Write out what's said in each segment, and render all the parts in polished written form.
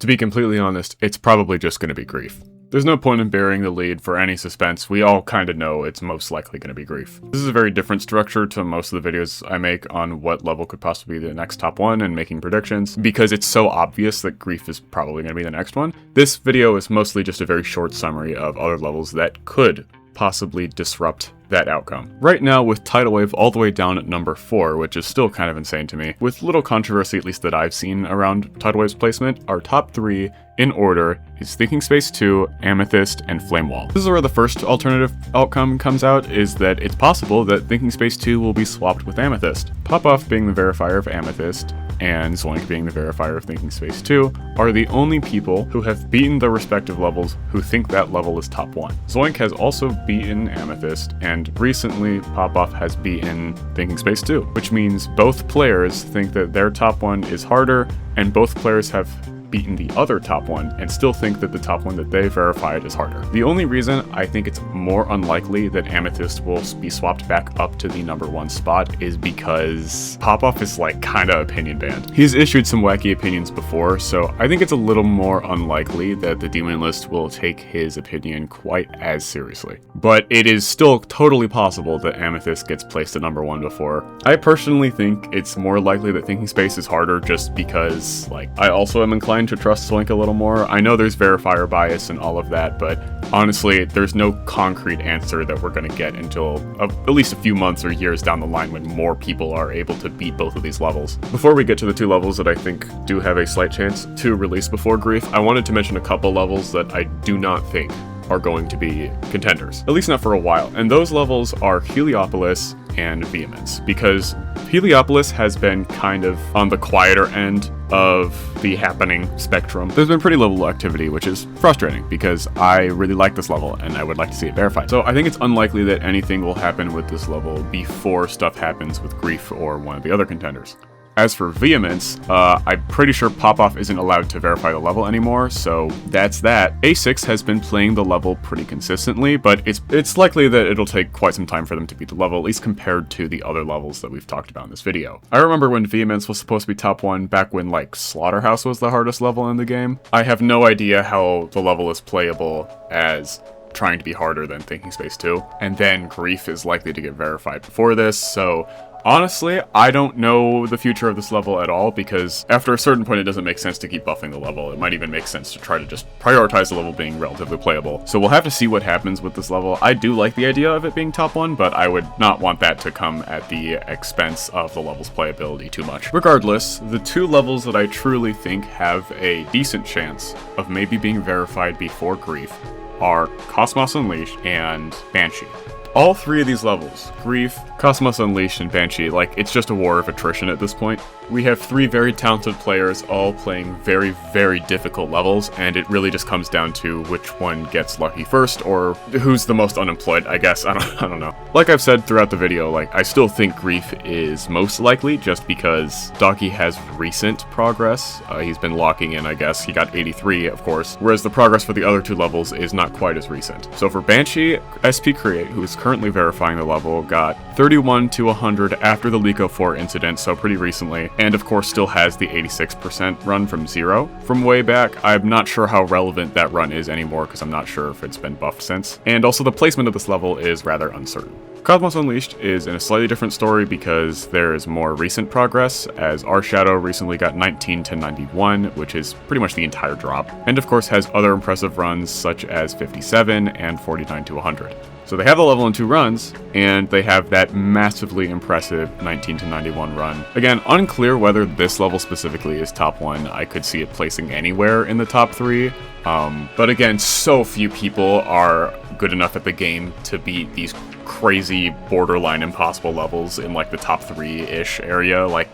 To be completely honest, it's probably just going to be Grief. There's no point in burying the lead for any suspense. We all kind of know it's most likely going to be Grief. This is a very different structure to most of the videos I make on what level could possibly be the next top one and making predictions, because it's so obvious that Grief is probably going to be the next one. This video is mostly just a very short summary of other levels that could possibly disrupt that outcome. Right now, with Tidal Wave all the way down at number 4, which is still kind of insane to me, with little controversy at least that I've seen around Tidal Wave's placement, our top 3 in order is Thinking Space 2, Amethyst, and Flamewall. This is where the first alternative outcome comes out, is that it's possible that Thinking Space 2 will be swapped with Amethyst. Popoff being the verifier of Amethyst, and Zoink being the verifier of Thinking Space 2, are the only people who have beaten their respective levels who think that level is top 1. Zoink has also beaten Amethyst, and recently Popoff has beaten Thinking Space 2, which means both players think that their top 1 is harder, and both players have beaten the other top one and still think that the top one that they verified is harder. The only reason I think it's more unlikely that Amethyst will be swapped back up to the number 1 spot is because Popoff is like kinda opinion banned. He's issued some wacky opinions before, so I think it's a little more unlikely that the demon list will take his opinion quite as seriously. But it is still totally possible that Amethyst gets placed at number 1 before. I personally think it's more likely that Thinking Space is harder just because, like, I also am inclined to trust Zoink a little more. I know there's verifier bias and all of that, but honestly, there's no concrete answer that we're going to get until at least a few months or years down the line when more people are able to beat both of these levels. Before we get to the 2 levels that I think do have a slight chance to release before Grief, I wanted to mention a couple levels that I do not think are going to be contenders, at least not for a while, and those levels are Heliopolis and Vehemence, because Heliopolis has been kind of on the quieter end of the happening spectrum. There's been pretty little activity, which is frustrating because I really like this level and I would like to see it verified. So I think it's unlikely that anything will happen with this level before stuff happens with Grief or one of the other contenders. As for Vehemence, I'm pretty sure Popoff isn't allowed to verify the level anymore, so that's that. A6 has been playing the level pretty consistently, but it's likely that it'll take quite some time for them to beat the level, at least compared to the other levels that we've talked about in this video. I remember when Vehemence was supposed to be top 1 back when, like, Slaughterhouse was the hardest level in the game. I have no idea how the level is playable as trying to be harder than Thinking Space 2, and then Grief is likely to get verified before this, so honestly, I don't know the future of this level at all, because after a certain point it doesn't make sense to keep buffing the level. It might even make sense to try to just prioritize the level being relatively playable. So we'll have to see what happens with this level. I do like the idea of it being top 1, but I would not want that to come at the expense of the level's playability too much. Regardless, the 2 levels that I truly think have a decent chance of maybe being verified before Grief are Cosmos Unleashed and Banshee. All 3 of these levels, Grief, Cosmos Unleashed, and Banshee, like, it's just a war of attrition at this point. We have 3 very talented players all playing very, very difficult levels, and it really just comes down to which one gets lucky first, or who's the most unemployed, I guess. I don't know. Like I've said throughout the video, like, I still think Grief is most likely, just because Doggie has recent progress. He's been locking in, I guess. He got 83, of course, whereas the progress for the other 2 levels is not quite as recent. So for Banshee, SP Create, who is currently verifying the level, got 31 to 100 after the Leco 4 incident, so pretty recently, and of course still has the 86% run from 0 from way back. I'm not sure how relevant that run is anymore because I'm not sure if it's been buffed since. And also the placement of this level is rather uncertain. Cosmos Unleashed is in a slightly different story because there is more recent progress, as our Shadow recently got 19 to 91, which is pretty much the entire drop, and of course has other impressive runs such as 57 and 49 to 100. So they have the level in 2 runs, and they have that massively impressive 19 to 91 run. Again, unclear whether this level specifically is top 1. I could see it placing anywhere in the top 3. But again, so few people are good enough at the game to beat these crazy borderline impossible levels in like the top 3-ish area. Like,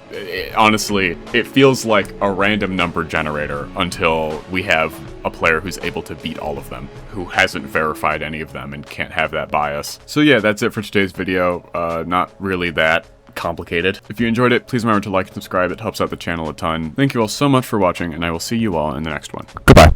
honestly, it feels like a random number generator until we have a player who's able to beat all of them, who hasn't verified any of them and can't have that bias. So yeah, that's it for today's video. Not really that complicated. If you enjoyed it, please remember to like and subscribe. It helps out the channel a ton. Thank you all so much for watching, and I will see you all in the next one. Goodbye.